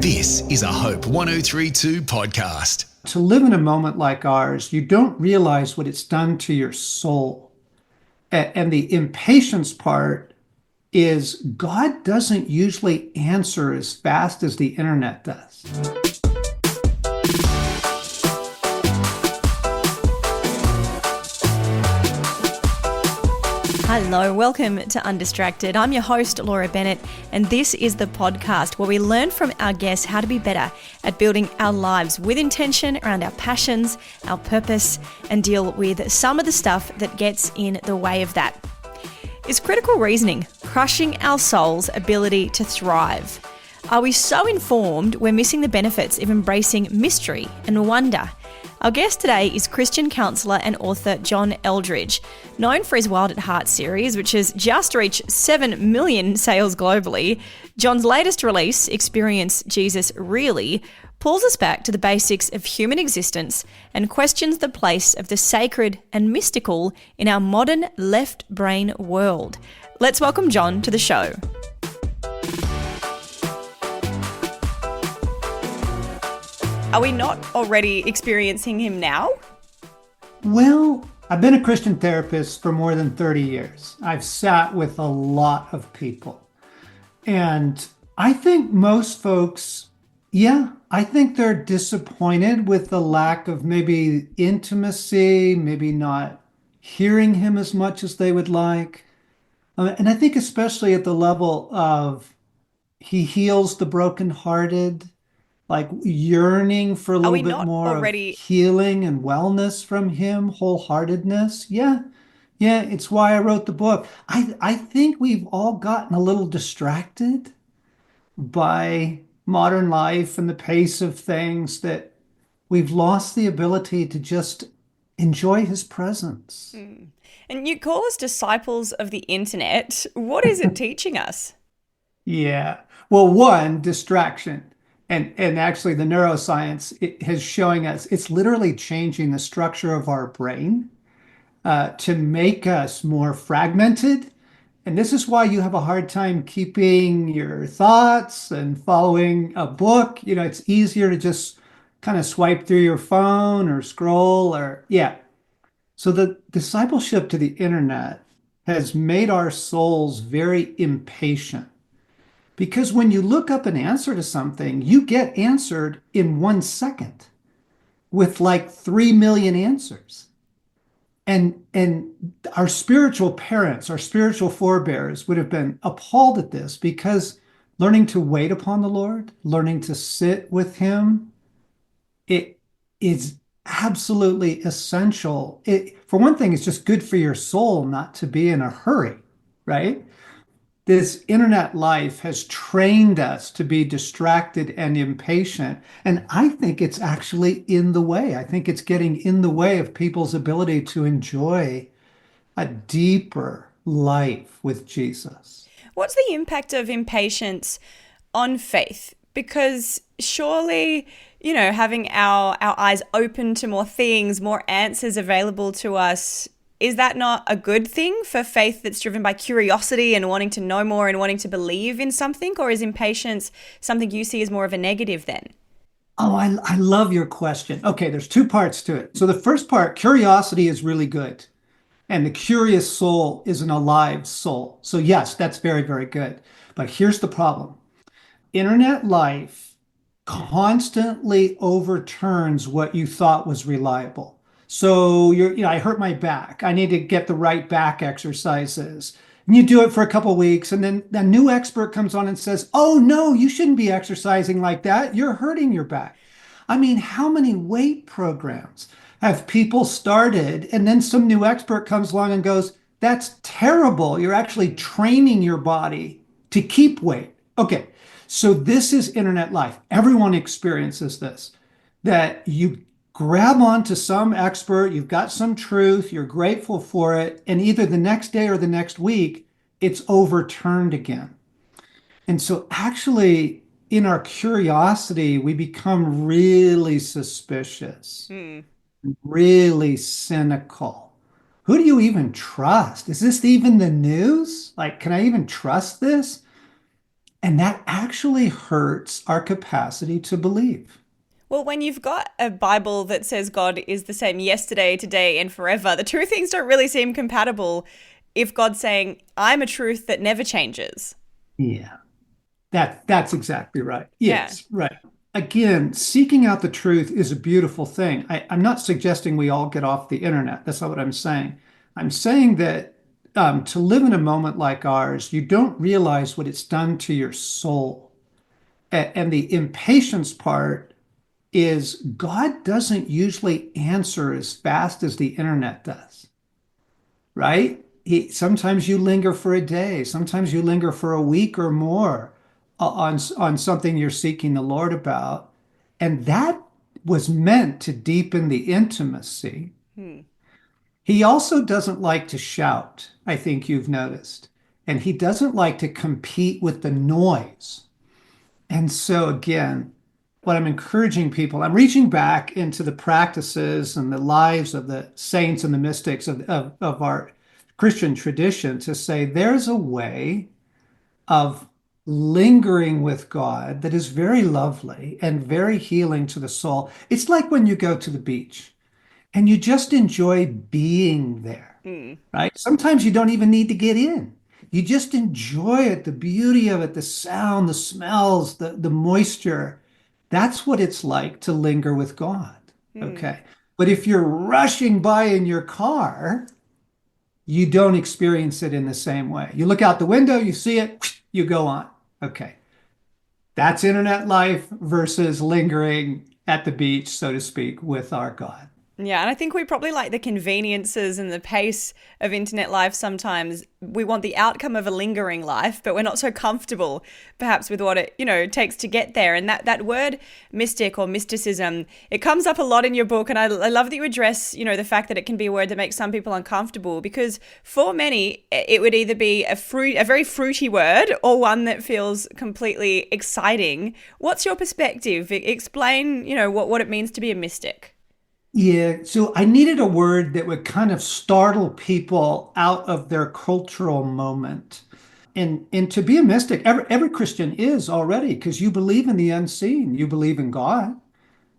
This is a Hope 1032 podcast. To live in a moment like ours, you don't realize what it's done to your soul. And the impatience part is God doesn't usually answer as fast as the internet does. Hello, welcome to Undistracted. I'm your host, Laura Bennett, and this is the podcast where we learn from our guests how to be better at building our lives with intention around our passions, our purpose, and deal with some of the stuff that gets in the way of that. Is critical reasoning crushing our soul's ability to thrive? Are we so informed we're missing the benefits of embracing mystery and wonder? Our guest today is Christian counsellor and author John Eldredge. Known for his Wild at Heart series, which has just reached 7 million sales globally, John's latest release, Experience Jesus Really, pulls us back to the basics of human existence and questions the place of the sacred and mystical in our modern left brain world. Let's welcome John to the show. Are we not already experiencing him now? Well, I've been a Christian therapist for more than 30 years. I've sat with a lot of people. And I think most folks, I think they're disappointed with the lack of maybe intimacy, maybe not hearing him as much as they would like. And I think especially at the level of he heals the brokenhearted, like yearning for a little bit more of healing and wellness from him, wholeheartedness. Yeah, it's why I wrote the book. I think we've all gotten a little distracted by modern life and the pace of things that we've lost the ability to just enjoy his presence. And you call us disciples of the internet. What is it teaching us? Yeah. Well, one, distraction. And actually the neuroscience has showing us it's literally changing the structure of our brain to make us more fragmented. And this is why you have a hard time keeping your thoughts and following a book. You know, it's easier to just kind of swipe through your phone or scroll So the discipleship to the internet has made our souls very impatient. Because when you look up an answer to something, you get answered in 1 second with like 3 million answers. And our spiritual parents, our spiritual forebears would have been appalled at this because learning to wait upon the Lord, learning to sit with him, it is absolutely essential. For one thing, it's just good for your soul not to be in a hurry, right? This internet life has trained us to be distracted and impatient. And I think it's actually in the way. I think it's getting in the way of people's ability to enjoy a deeper life with Jesus. What's the impact of impatience on faith? Because surely, having our eyes open to more things, more answers available to us, is that not a good thing for faith that's driven by curiosity and wanting to know more and wanting to believe in something? Or is impatience something you see as more of a negative then? Oh, I love your question. Okay, there's two parts to it. So the first part, curiosity is really good. And the curious soul is an alive soul. So yes, that's very, very good. But here's the problem. Internet life constantly overturns what you thought was reliable. So I hurt my back. I need to get the right back exercises. And you do it for a couple of weeks, and then a new expert comes on and says, "Oh no, you shouldn't be exercising like that. You're hurting your back." I mean, how many weight programs have people started, and then some new expert comes along and goes, "That's terrible. You're actually training your body to keep weight." Okay, so this is internet life. Everyone experiences this, that you grab onto some expert, you've got some truth, you're grateful for it, and either the next day or the next week, it's overturned again. And so actually, in our curiosity, we become really suspicious, really cynical. Who do you even trust? Is this even the news? Like, can I even trust this? And that actually hurts our capacity to believe. Well, when you've got a Bible that says God is the same yesterday, today, and forever, the two things don't really seem compatible if God's saying, I'm a truth that never changes. Yeah, that's exactly right. Yeah. Yes, right. Again, seeking out the truth is a beautiful thing. I'm not suggesting we all get off the internet. That's not what I'm saying. I'm saying that to live in a moment like ours, you don't realize what it's done to your soul. And the impatience part is God doesn't usually answer as fast as the internet does, right? Sometimes you linger for a day, sometimes you linger for a week or more on something you're seeking the Lord about. And that was meant to deepen the intimacy. Hmm. He also doesn't like to shout, I think you've noticed. And he doesn't like to compete with the noise. And so, again, what I'm encouraging people, I'm reaching back into the practices and the lives of the saints and the mystics of our Christian tradition to say there's a way of lingering with God that is very lovely and very healing to the soul. It's like when you go to the beach and you just enjoy being there, Hmm. right? Sometimes you don't even need to get in. You just enjoy it, the beauty of it, the sound, the smells, the moisture. That's what it's like to linger with God. Hmm. Okay. But if you're rushing by in your car, you don't experience it in the same way. You look out the window, you see it, you go on. Okay. That's internet life versus lingering at the beach, so to speak, with our God. Yeah, and I think we probably like the conveniences and the pace of internet life sometimes. We want the outcome of a lingering life, but we're not so comfortable perhaps with what it takes to get there. And that word mystic or mysticism, it comes up a lot in your book. And I love that you address, the fact that it can be a word that makes some people uncomfortable, because for many, it would either be a very fruity word or one that feels completely exciting. What's your perspective? Explain, what it means to be a mystic. Yeah, so I needed a word that would kind of startle people out of their cultural moment. And to be a mystic, every Christian is already, because you believe in the unseen. You believe in God,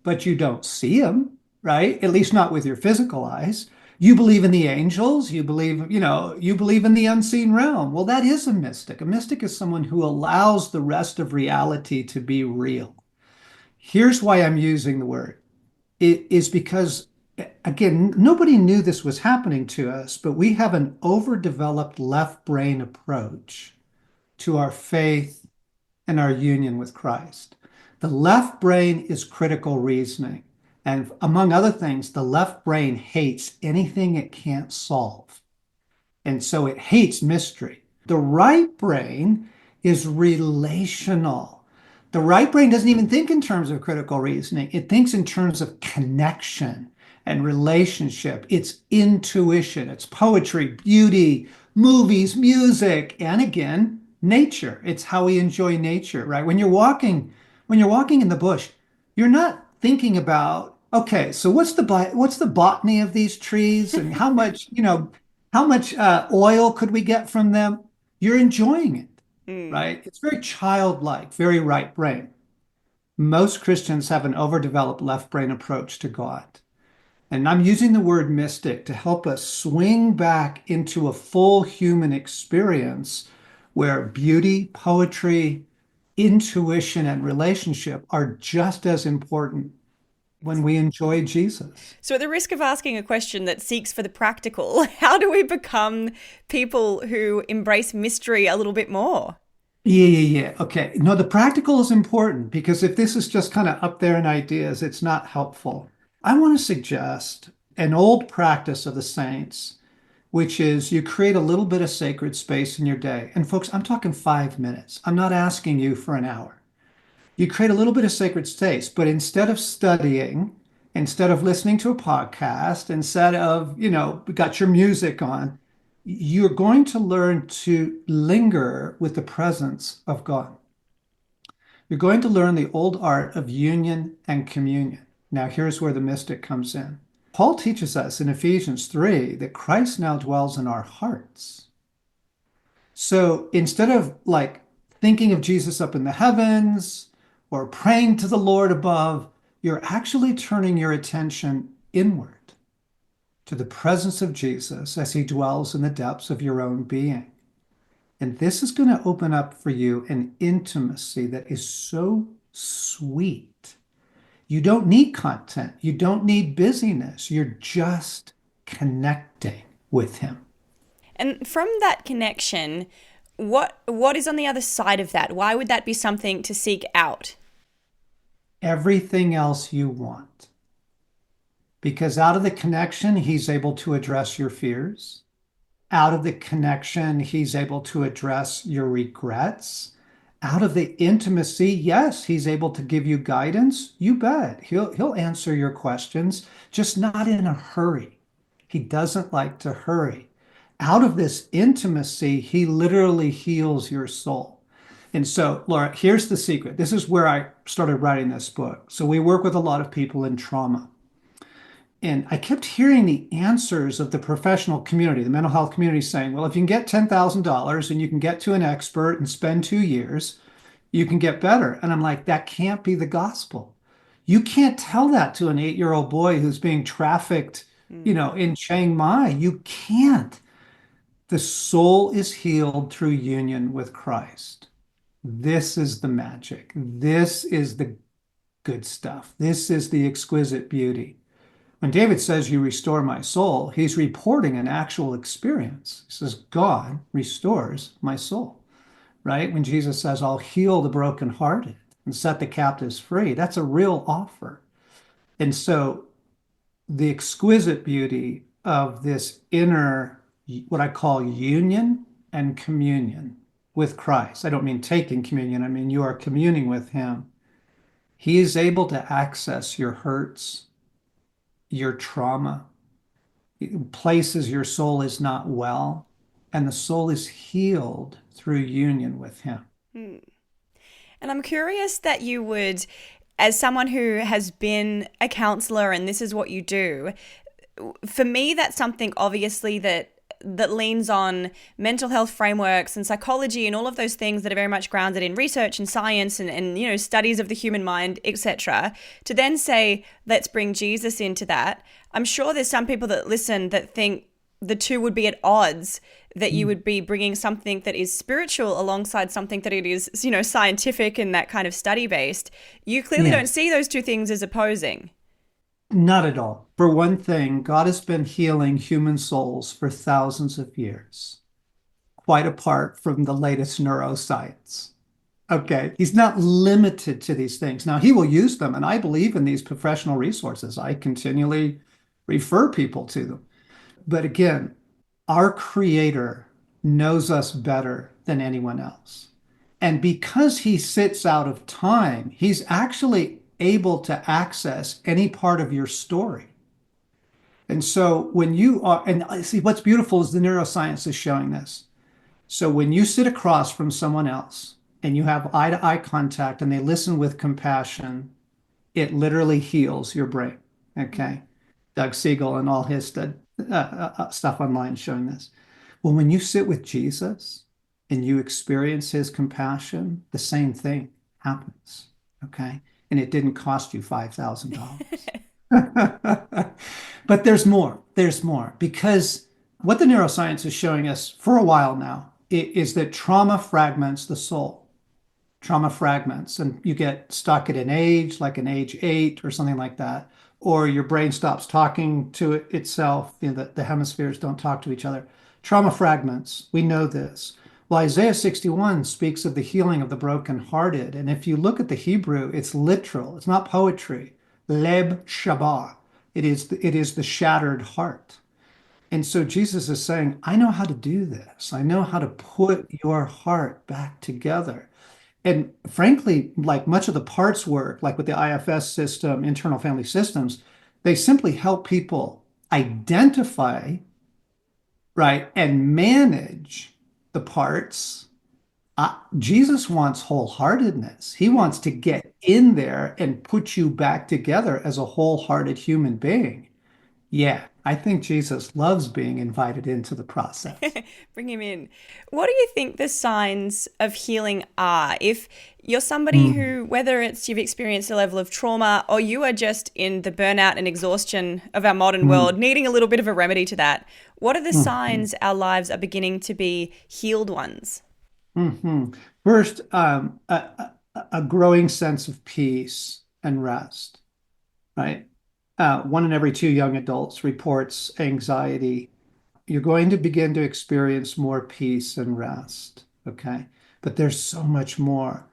but you don't see him, right? At least not with your physical eyes. You believe in the angels, you believe in the unseen realm. Well, that is a mystic. A mystic is someone who allows the rest of reality to be real. Here's why I'm using the word. It is because, again, nobody knew this was happening to us, but we have an overdeveloped left brain approach to our faith and our union with Christ. The left brain is critical reasoning. And among other things, the left brain hates anything it can't solve. And so it hates mystery. The right brain is relational. The right brain doesn't even think in terms of critical reasoning. It thinks in terms of connection and relationship. It's intuition, it's poetry, beauty, movies, music, and again, nature. It's how we enjoy nature, right? When you're walking in the bush, you're not thinking about, okay, so what's the botany of these trees and how much oil could we get from them? You're enjoying it, Mm. right? It's very childlike, very right brain. Most Christians have an overdeveloped left brain approach to God. And I'm using the word mystic to help us swing back into a full human experience where beauty, poetry, intuition, and relationship are just as important when we enjoy Jesus. So, at the risk of asking a question that seeks for the practical, how do we become people who embrace mystery a little bit more? Yeah. Okay. No, the practical is important because if this is just kind of up there in ideas, it's not helpful. I want to suggest an old practice of the saints, which is you create a little bit of sacred space in your day. And folks, I'm talking 5 minutes. I'm not asking you for an hour. You create a little bit of sacred space, but instead of studying, instead of listening to a podcast, instead of, got your music on, you're going to learn to linger with the presence of God. You're going to learn the old art of union and communion. Now, here's where the mystic comes in. Paul teaches us in Ephesians 3 that Christ now dwells in our hearts. So instead of like thinking of Jesus up in the heavens or praying to the Lord above, you're actually turning your attention inward to the presence of Jesus as he dwells in the depths of your own being. And this is going to open up for you an intimacy that is so sweet. You don't need content. You don't need busyness. You're just connecting with him. And from that connection, what is on the other side of that? Why would that be something to seek out? Everything else you want. Because out of the connection, he's able to address your fears. Out of the connection, he's able to address your regrets. Out of the intimacy, yes, he's able to give you guidance. You bet. He'll answer your questions, just not in a hurry. He doesn't like to hurry. Out of this intimacy, he literally heals your soul. And so, Laura, here's the secret. This is where I started writing this book. So we work with a lot of people in trauma. And I kept hearing the answers of the professional community, the mental health community saying, well, if you can get $10,000 and you can get to an expert and spend 2 years, you can get better. And I'm like, that can't be the gospel. You can't tell that to an 8-year-old boy who's being trafficked, in Chiang Mai. You can't. The soul is healed through union with Christ. This is the magic. This is the good stuff. This is the exquisite beauty. When David says, you restore my soul, he's reporting an actual experience. He says, God restores my soul, right? When Jesus says, I'll heal the brokenhearted and set the captives free, that's a real offer. And so the exquisite beauty of this inner, what I call union and communion with Christ. I don't mean taking communion. I mean, you are communing with him. He is able to access your hurts, your trauma, places your soul is not well, and the soul is healed through union with him. And I'm curious that you would, as someone who has been a counselor and this is what you do, for me, that's something obviously that leans on mental health frameworks and psychology and all of those things that are very much grounded in research and science and studies of the human mind, etc. To then say, let's bring Jesus into that. I'm sure there's some people that listen that think the two would be at odds, that you would be bringing something that is spiritual alongside something that it is, scientific and that kind of study based. You clearly don't see those two things as opposing. Not at all. For one thing, God has been healing human souls for thousands of years, quite apart from the latest neuroscience. Okay, he's not limited to these things. Now, he will use them, and I believe in these professional resources. I continually refer people to them. But again, our Creator knows us better than anyone else. And because he sits out of time, he's actually able to access any part of your story. And so when you are, and see, what's beautiful is the neuroscience is showing this. So when you sit across from someone else and you have eye-to-eye contact and they listen with compassion, it literally heals your brain. Okay. Doug Siegel and all his stuff online is showing this. Well, when you sit with Jesus and you experience his compassion, the same thing happens. Okay. And it didn't cost you $5,000. But there's more. There's more. Because what the neuroscience is showing us for a while now is that trauma fragments the soul. Trauma fragments. And you get stuck at an age, like an age 8 or something like that. Or your brain stops talking to itself. The hemispheres don't talk to each other. Trauma fragments. We know this. Well, Isaiah 61 speaks of the healing of the brokenhearted. And if you look at the Hebrew, it's literal. It's not poetry. Leb Shabbat. It is the shattered heart. And so Jesus is saying, I know how to do this. I know how to put your heart back together. And frankly, like much of the parts work, like with the IFS system, internal family systems, they simply help people identify, right, and manage the parts. Jesus wants wholeheartedness. He wants to get in there and put you back together as a wholehearted human being. Yeah, I think Jesus loves being invited into the process. Bring him in. What do you think the signs of healing are? If you're somebody Mm, who, whether it's you've experienced a level of trauma or you are just in the burnout and exhaustion of our modern mm, world, needing a little bit of a remedy to that, what are the mm, signs our lives are beginning to be healed ones? First, a growing sense of peace and rest, right? One in every two young adults reports anxiety. You're going to begin to experience more peace and rest, okay? But there's so much more.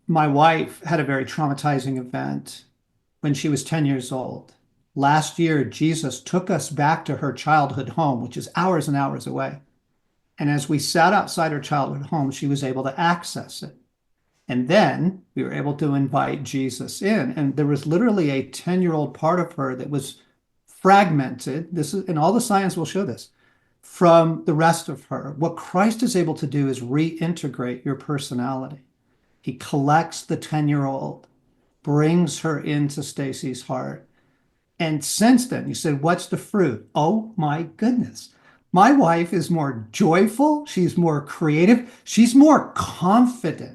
My wife had a very traumatizing event when she was 10 years old. Last year, Jesus took us back to her childhood home, which is hours and hours away. And as we sat outside her childhood home, she was able to access it. And then we were able to invite Jesus in. And there was literally a 10-year-old part of her that was fragmented. This is, and all the science will show this from the rest of her. What Christ is able to do is reintegrate your personality. He collects the 10-year-old, brings her into Stacy's heart. And since then, you said, what's the fruit? Oh my goodness. My wife is more joyful. She's more creative. She's more confident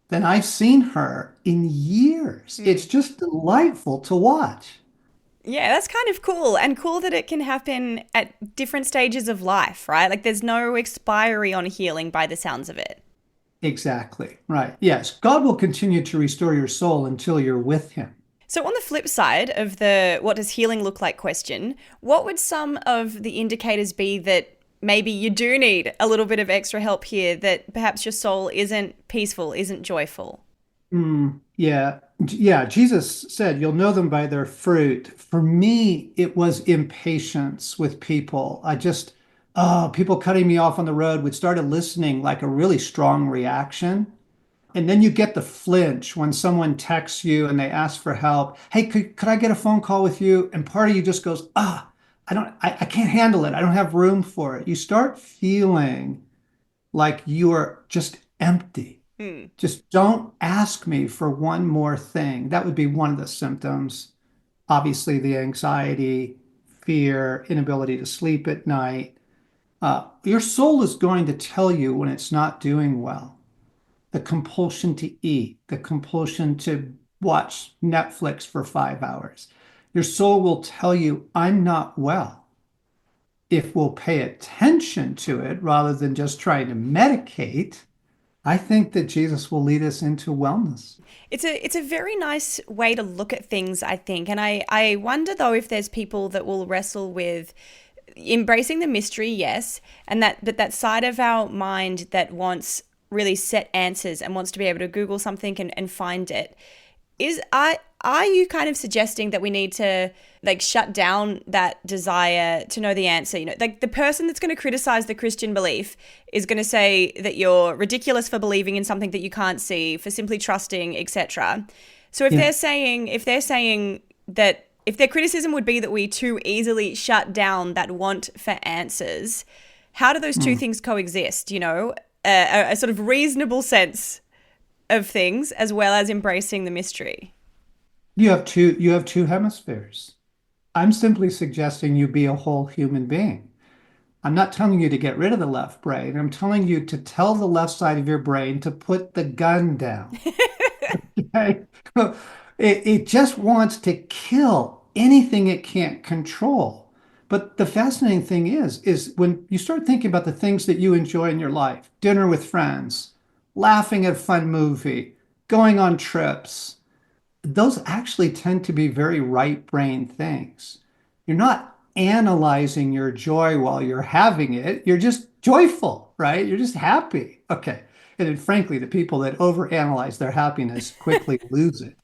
than I've seen her in years. It's just delightful to watch. Yeah, that's kind of cool. And cool that it can happen at different stages of life, right? Like there's no expiry on healing by the sounds of it. Exactly. Right. Yes. God will continue to restore your soul until you're with him. So, on the flip side of the what does healing look like question, what would some of the indicators be that maybe you do need a little bit of extra help here, that perhaps your soul isn't peaceful, isn't joyful? Yeah. Yeah. Jesus said, you'll know them by their fruit. For me, it was impatience with people. People cutting me off on the road would started listening like a really strong reaction. And then you get the flinch when someone texts you and they ask for help. Hey, could I get a phone call with you? And part of you just goes, I can't handle it. I don't have room for it. You start feeling like you are just empty. Hmm. Just don't ask me for one more thing. That would be one of the symptoms. Obviously, the anxiety, fear, inability to sleep at night. Your soul is going to tell you when it's not doing well. The compulsion to eat, the compulsion to watch Netflix for 5 hours. Your soul will tell you, I'm not well. If we'll pay attention to it rather than just trying to medicate, I think that Jesus will lead us into wellness. It's a very nice way to look at things, I think. And I wonder though if there's people that will wrestle with embracing the mystery, yes, and that side of our mind that wants really set answers and wants to be able to Google something and find it. Are you kind of suggesting that we need to like shut down that desire to know the answer? You know, like the person that's going to criticize the Christian belief is going to say that you're ridiculous for believing in something that you can't see, for simply trusting, etc. So if Yeah. they're saying that if their criticism would be that we too easily shut down that want for answers, how do those two things coexist? You know, a sort of reasonable sense of things as well as embracing the mystery. You have two hemispheres. I'm simply suggesting you be a whole human being. I'm not telling you to get rid of the left brain. I'm telling you to tell the left side of your brain to put the gun down. Okay? It just wants to kill anything it can't control. But the fascinating thing is when you start thinking about the things that you enjoy in your life, dinner with friends, laughing at a fun movie, going on trips, those actually tend to be very right brain things. You're not analyzing your joy while you're having it. You're just joyful, right? You're just happy. Okay. And then, frankly, the people that overanalyze their happiness quickly lose it.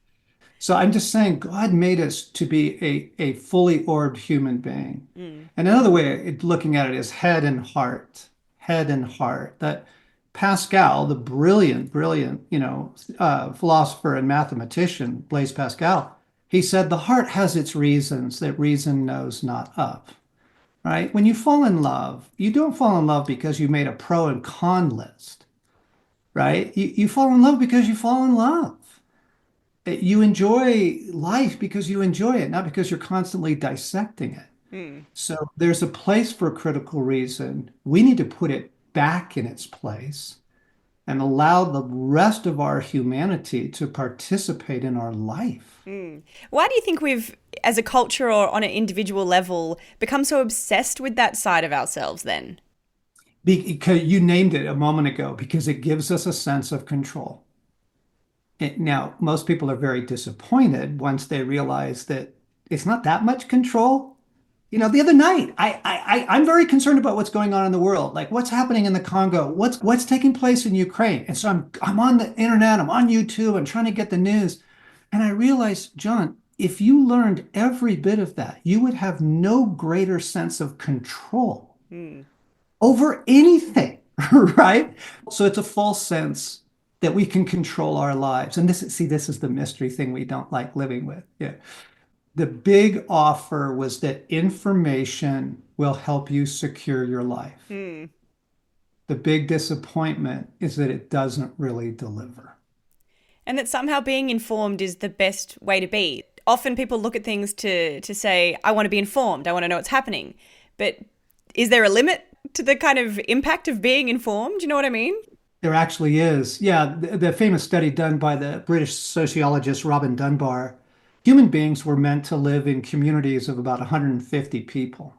So I'm just saying God made us to be a fully orbed human being. Mm. And another way of looking at it is head and heart, head and heart. That Pascal, the brilliant, philosopher and mathematician, Blaise Pascal, he said the heart has its reasons that reason knows not of. Right? When you fall in love, you don't fall in love because you made a pro and con list, right? You fall in love because you fall in love. You enjoy life because you enjoy it, not because you're constantly dissecting it. Mm. So there's a place for critical reason. We need to put it back in its place and allow the rest of our humanity to participate in our life. Mm. Why do you think we've, as a culture or on an individual level, become so obsessed with that side of ourselves then? Because you named it a moment ago, because it gives us a sense of control. Now, most people are very disappointed once they realize that it's not that much control. The other night, I'm very concerned about what's going on in the world, like what's happening in the Congo, what's taking place in Ukraine. And so I'm on the internet, I'm on YouTube, I'm trying to get the news. And I realized, John, if you learned every bit of that, you would have no greater sense of control Mm. over anything, right? So it's a false sense that we can control our lives. And this is the mystery thing we don't like living with. Yeah. The big offer was that information will help you secure your life. Mm. The big disappointment is that it doesn't really deliver. And that somehow being informed is the best way to be. Often people look at things to say, I want to be informed, I want to know what's happening. But is there a limit to the kind of impact of being informed? You know what I mean? There actually is. Yeah, the famous study done by the British sociologist Robin Dunbar, human beings were meant to live in communities of about 150 people.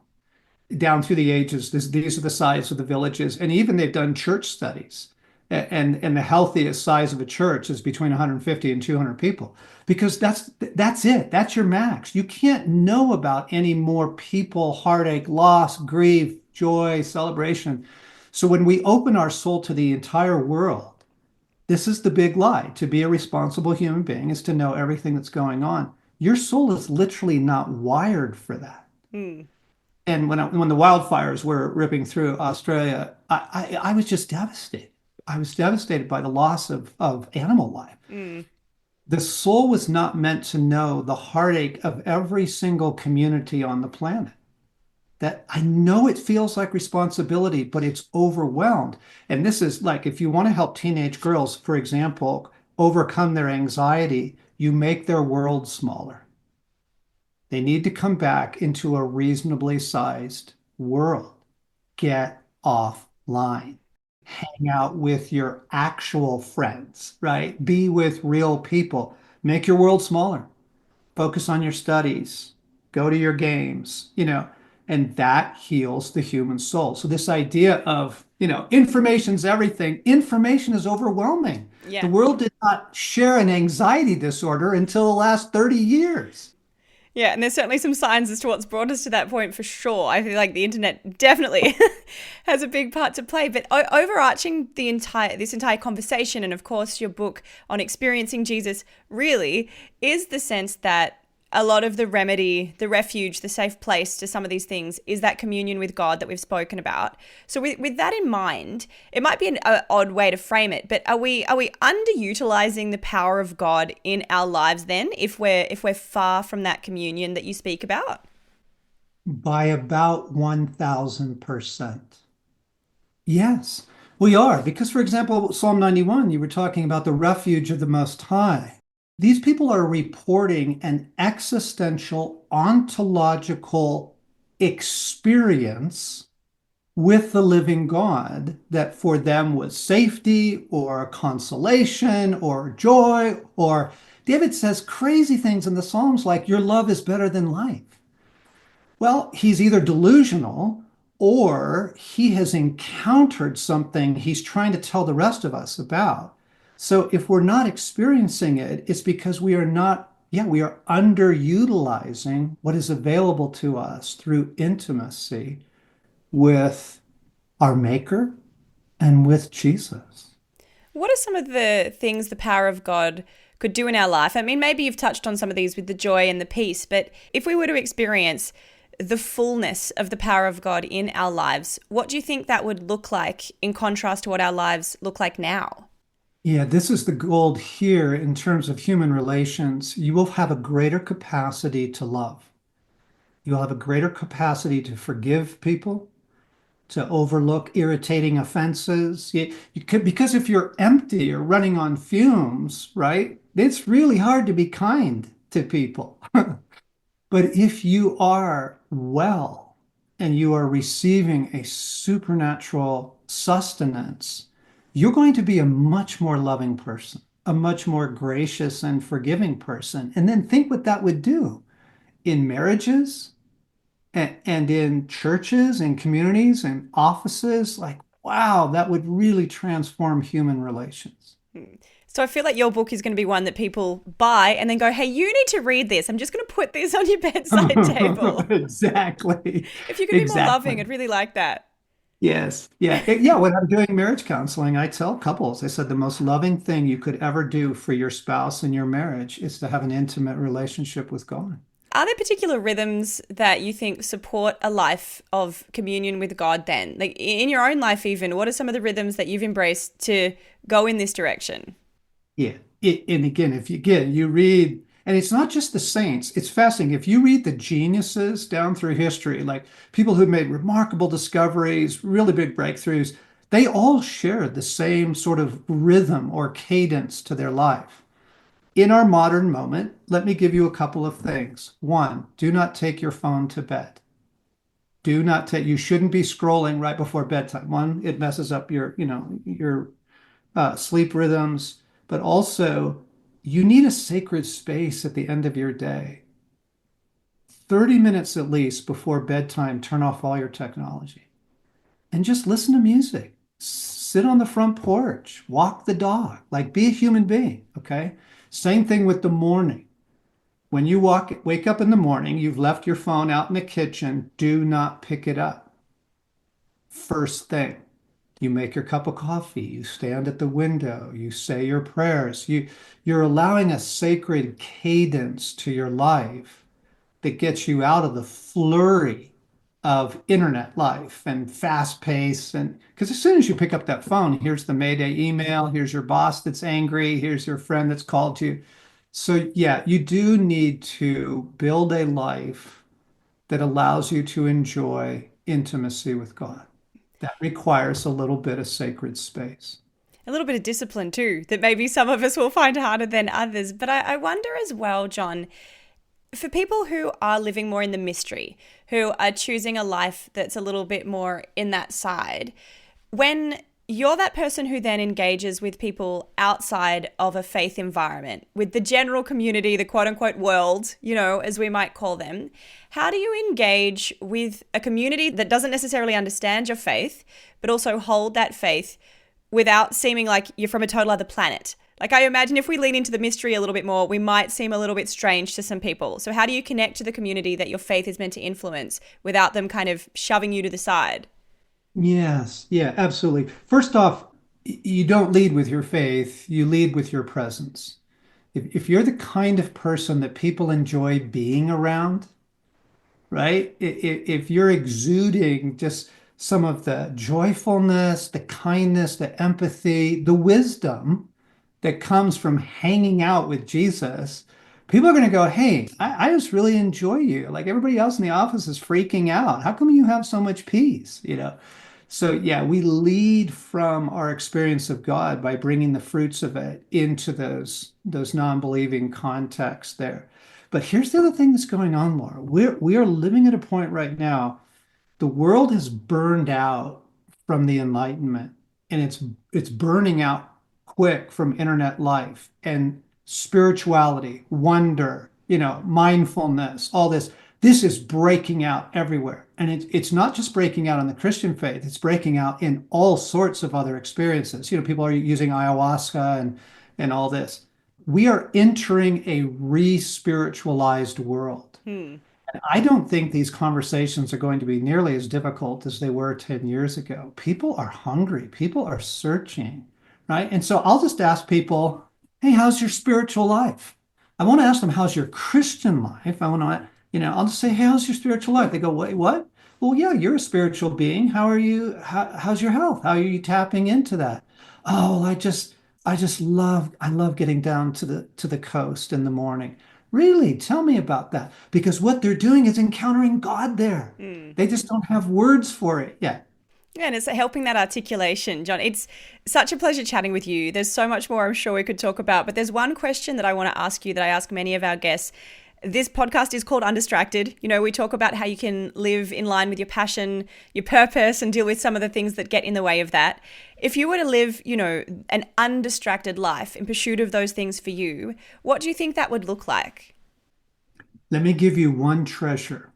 Down through the ages, these are the size of the villages. And even they've done church studies. And the healthiest size of a church is between 150 and 200 people, because that's it. That's your max. You can't know about any more people, heartache, loss, grief, joy, celebration. So when we open our soul to the entire world, this is the big lie. To be a responsible human being is to know everything that's going on. Your soul is literally not wired for that. Mm. And when the wildfires were ripping through Australia, I was just devastated. I was devastated by the loss of animal life. Mm. The soul was not meant to know the heartache of every single community on the planet. That I know it feels like responsibility, but it's overwhelmed. And this is like, if you want to help teenage girls, for example, overcome their anxiety, you make their world smaller. They need to come back into a reasonably sized world. Get offline. Hang out with your actual friends, right? Be with real people. Make your world smaller. Focus on your studies. Go to your games, and that heals the human soul. So this idea of, information's everything. Information is overwhelming. The Yeah. world did not share an anxiety disorder until the last 30 years. Yeah, and there's certainly some signs as to what's brought us to that point for sure. I feel like the internet definitely has a big part to play. But overarching this entire conversation, and of course your book on experiencing Jesus, really is the sense that a lot of the remedy, the refuge, the safe place to some of these things is that communion with God that we've spoken about. So with that in mind, it might be an odd way to frame it, but are we underutilizing the power of God in our lives then if we're far from that communion that you speak about? By about 1,000%. Yes, we are. Because, for example, Psalm 91, you were talking about the refuge of the Most High. These people are reporting an existential, ontological experience with the living God that for them was safety or consolation or joy, or David says crazy things in the Psalms like, your love is better than life. Well, he's either delusional or he has encountered something he's trying to tell the rest of us about. So if we're not experiencing it, it's because we are underutilizing what is available to us through intimacy with our Maker and with Jesus. What are some of the things the power of God could do in our life? I mean, maybe you've touched on some of these with the joy and the peace, but if we were to experience the fullness of the power of God in our lives, what do you think that would look like in contrast to what our lives look like now? Yeah, this is the gold here in terms of human relations. You will have a greater capacity to love. You'll have a greater capacity to forgive people. to overlook irritating offenses. You could, because if you're empty or running on fumes, right, it's really hard to be kind to people. But if you are well and you are receiving a supernatural sustenance, you're going to be a much more loving person, a much more gracious and forgiving person. And then think what that would do in marriages and in churches and communities and offices. Like, wow, that would really transform human relations. So I feel like your book is going to be one that people buy and then go, hey, you need to read this. I'm just going to put this on your bedside table. Exactly. If you could be more loving, I'd really like that. Yes. Yeah. Yeah. When I'm doing marriage counseling, I tell couples, I said the most loving thing you could ever do for your spouse in your marriage is to have an intimate relationship with God. Are there particular rhythms that you think support a life of communion with God then? Like in your own life even, what are some of the rhythms that you've embraced to go in this direction? Yeah. And again, if you read, and it's not just the saints, it's fascinating. If you read the geniuses down through history, like people who made remarkable discoveries, really big breakthroughs, they all shared the same sort of rhythm or cadence to their life. In our modern moment, let me give you a couple of things. One, do not take your phone to bed. Do not take, you shouldn't be scrolling right before bedtime. One, it messes up your sleep rhythms, but also you need a sacred space at the end of your day. 30 minutes at least before bedtime, turn off all your technology and just listen to music. Sit on the front porch, walk the dog, like be a human being, okay? Same thing with the morning. When you wake up in the morning, you've left your phone out in the kitchen, do not pick it up. First thing, you make your cup of coffee, you stand at the window, you say your prayers. You're allowing a sacred cadence to your life that gets you out of the flurry of internet life and fast pace. And because as soon as you pick up that phone, here's the Mayday email, here's your boss that's angry, here's your friend that's called you. So yeah, you do need to build a life that allows you to enjoy intimacy with God. That requires a little bit of sacred space. A little bit of discipline too, that maybe some of us will find harder than others. But I wonder as well, John, for people who are living more in the mystery, who are choosing a life that's a little bit more in that side, when you're that person who then engages with people outside of a faith environment, with the general community, the quote unquote world, as we might call them, how do you engage with a community that doesn't necessarily understand your faith, but also hold that faith without seeming like you're from a total other planet? Like I imagine if we lean into the mystery a little bit more, we might seem a little bit strange to some people. So how do you connect to the community that your faith is meant to influence without them kind of shoving you to the side? Yes, yeah, absolutely. First off, you don't lead with your faith, you lead with your presence. If you're the kind of person that people enjoy being around, right? If you're exuding just some of the joyfulness, the kindness, the empathy, the wisdom that comes from hanging out with Jesus, people are going to go, hey, I just really enjoy you. Like everybody else in the office is freaking out. How come you have so much peace? So yeah, we lead from our experience of God by bringing the fruits of it into those non-believing contexts there. But here's the other thing that's going on, Laura. We are living at a point right now. The world has burned out from the Enlightenment, and it's burning out quick from internet life and spirituality, wonder, mindfulness, all this. This is breaking out everywhere. And it's not just breaking out in the Christian faith, it's breaking out in all sorts of other experiences. People are using ayahuasca and all this. We are entering a re-spiritualized world. And I don't think these conversations are going to be nearly as difficult as they were 10 years ago. People are hungry, people are searching, right? And so I'll just ask people, hey, how's your spiritual life? I want to ask them, how's your Christian life? I'll just say, hey, how's your spiritual life? They go, wait, what? Well, yeah, you're a spiritual being. How are you? How's your health? How are you tapping into that? Oh, I love getting down to the coast in the morning. Really? Tell me about that. Because what they're doing is encountering God there. They just don't have words for it yet. Yeah, and it's helping that articulation, John. It's such a pleasure chatting with you. There's so much more I'm sure we could talk about, but there's one question that I want to ask you that I ask many of our guests. This podcast is called Undistracted. You know, we talk about how you can live in line with your passion, your purpose, and deal with some of the things that get in the way of that. If you were to live, you know, an undistracted life in pursuit of those things for you, what do you think that would look like? Let me give you one treasure.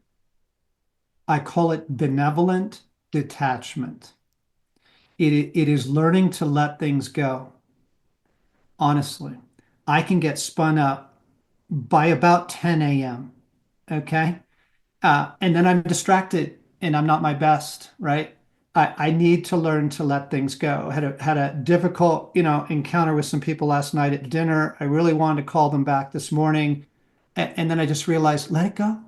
I call it benevolent detachment. It is learning to let things go. Honestly, I can get spun up by about 10 a.m. Okay. And then I'm distracted and I'm not my best, right? I need to learn to let things go. Had a difficult, encounter with some people last night at dinner. I really wanted to call them back this morning. And then I just realized, let it go.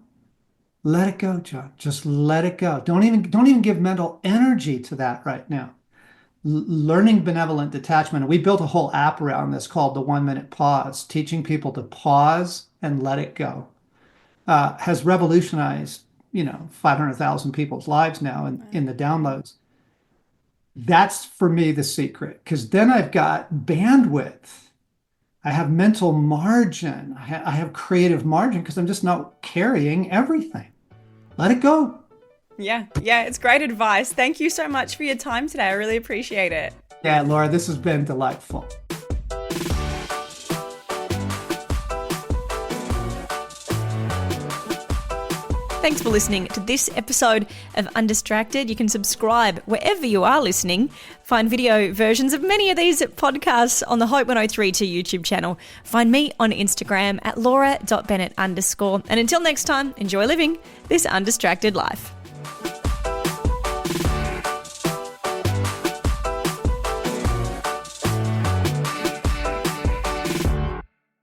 Let it go, John. Just let it go. Don't even give mental energy to that right now. Learning benevolent detachment. And we built a whole app around this called the 1 Minute Pause, teaching people to pause and let it go. Has revolutionized, 500,000 people's lives now in the downloads. That's for me the secret, because then I've got bandwidth. I have mental margin. I have creative margin because I'm just not carrying everything. Let it go. Yeah, it's great advice. Thank you so much for your time today. I really appreciate it. Yeah, Laura, this has been delightful. Thanks for listening to this episode of Undistracted. You can subscribe wherever you are listening. Find video versions of many of these podcasts on the Hope 1032 YouTube channel. Find me on Instagram at laura.bennett_. And until next time, enjoy living this undistracted life.